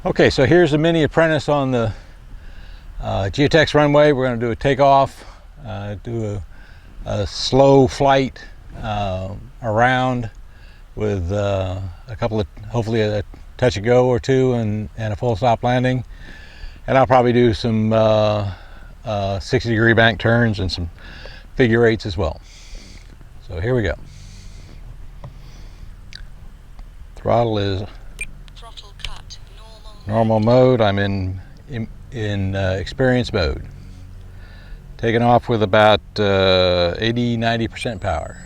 Okay, so here's the Mini Apprentice on the geotex runway. We're going to do a takeoff, do a slow flight around with a couple of, hopefully a touch and go or two, and a full stop landing. And I'll probably do some 60-degree bank turns and some figure eights as well. So here we go. Throttle is normal mode. I'm in experience mode. Taking off with about 80-90% power.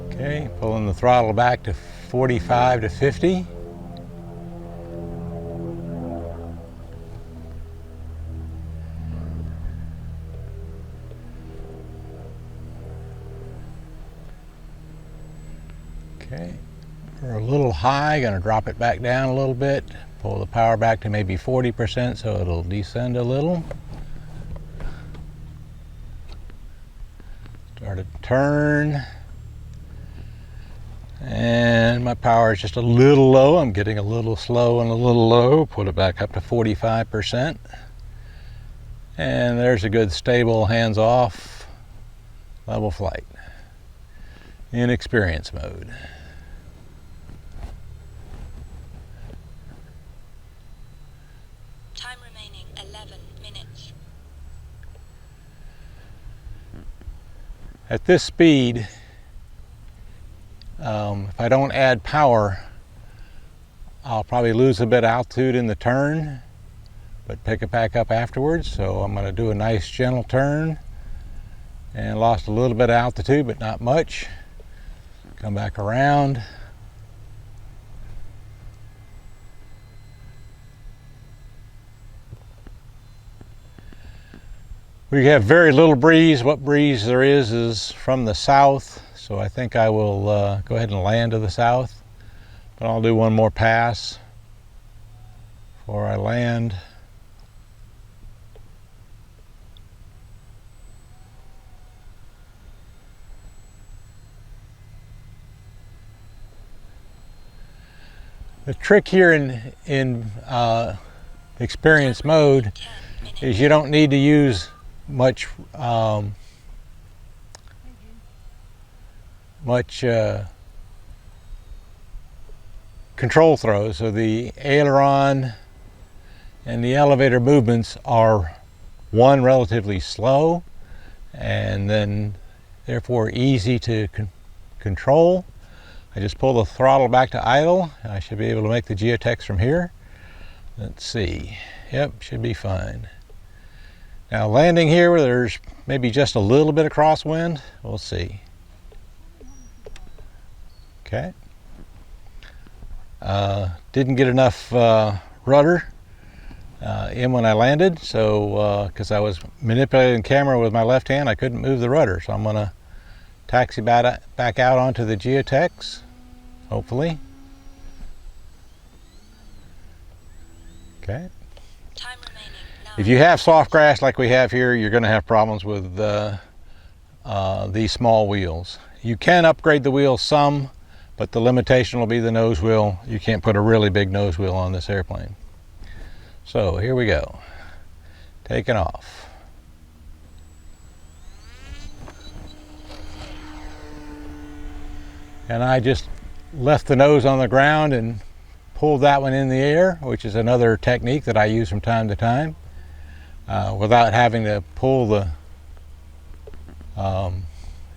Okay, pulling the throttle back to 45 to 50. Okay, we're a little high, going to drop it back down a little bit, pull the power back to maybe 40% so it'll descend a little. Start a turn. And my power is just a little low. I'm getting a little slow and a little low. Put it back up to 45%. And there's a good stable hands off level flight in experience mode. Time remaining 11 minutes. At this speed, if I don't add power, I'll probably lose a bit of altitude in the turn, but pick it back up afterwards. So I'm going to do a nice gentle turn, and lost a little bit of altitude, but not much. Come back around. We have very little breeze. What breeze there is from the south. So I think I will go ahead and land to the south, but I'll do one more pass before I land. The trick here in experience mode is you don't need to use much control throws. So the aileron and the elevator movements are, one, relatively slow, and then therefore easy to control. I just pull the throttle back to idle, and I should be able to make the geotex from here. Let's see. Yep, should be fine. Now landing here where there's maybe just a little bit of crosswind, we'll see. Okay. Didn't get enough rudder in when I landed, so because I was manipulating the camera with my left hand, I couldn't move the rudder. So I'm going to taxi back out onto the geotex, hopefully. Okay. If you have soft grass like we have here, you're going to have problems with these small wheels. You can upgrade the wheels some, but the limitation will be the nose wheel. You can't put a really big nose wheel on this airplane. So here we go, taking off. And I just left the nose on the ground and pulled that one in the air, which is another technique that I use from time to time, without having to pull the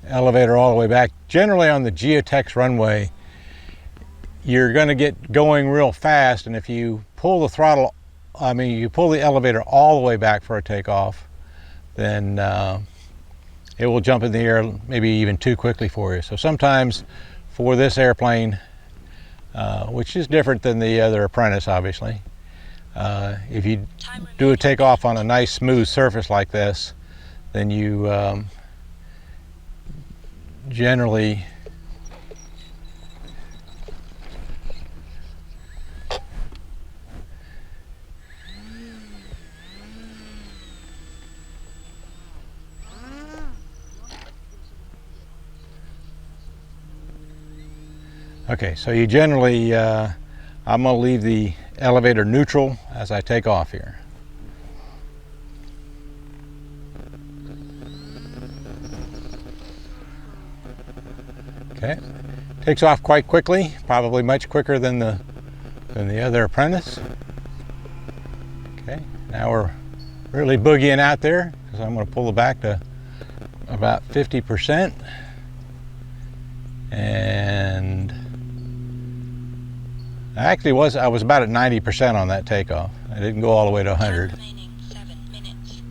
elevator all the way back. Generally on the geotex runway, you're going to get going real fast, and if you pull the throttle, you pull the elevator all the way back for a takeoff, then it will jump in the air maybe even too quickly for you. So sometimes for this airplane, which is different than the other Apprentice obviously, if you do a takeoff on a nice smooth surface like this, then you generally Okay, so you generally, I'm going to leave the elevator neutral as I take off here. Okay, takes off quite quickly, probably much quicker than the other Apprentice. Okay, now we're really boogieing out there because I'm going to pull it back to about 50%. And I was about at 90% on that takeoff. I didn't go all the way to 100. Remaining 7 minutes.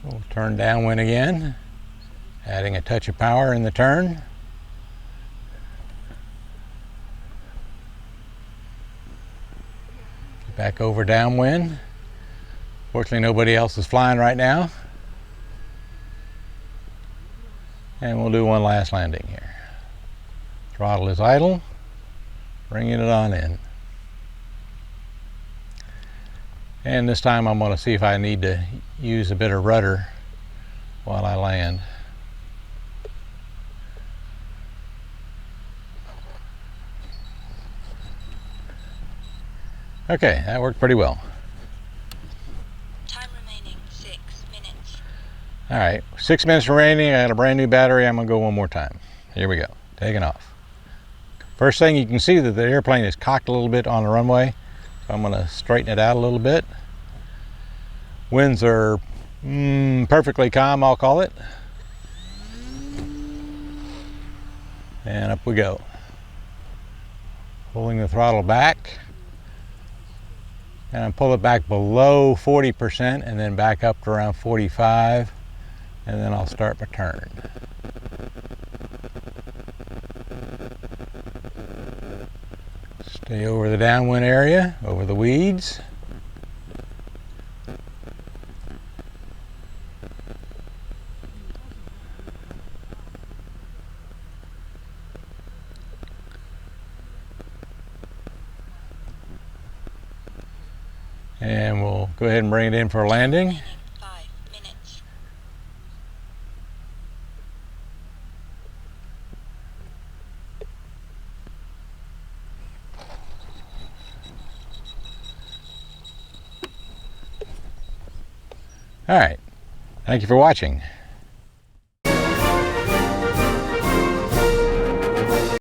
We'll turn downwind again, adding a touch of power in the turn. Back over downwind. Fortunately, nobody else is flying right now. And we'll do one last landing here. Throttle is idle, bringing it on in. And this time I'm going to see if I need to use a bit of rudder while I land. Okay, that worked pretty well. Time remaining 6 minutes. All right, 6 minutes remaining. I got a brand new battery. I'm gonna go one more time. Here we go, taking off. First thing, you can see that the airplane is cocked a little bit on the runway. So I'm gonna straighten it out a little bit. Winds are perfectly calm, I'll call it. And up we go. Pulling the throttle back. And I pull it back below 40% and then back up to around 45, and then I'll start my turn. Stay over the downwind area, over the weeds. And we'll go ahead and bring it in for a landing. Remaining 5 minutes. All right, thank you for watching.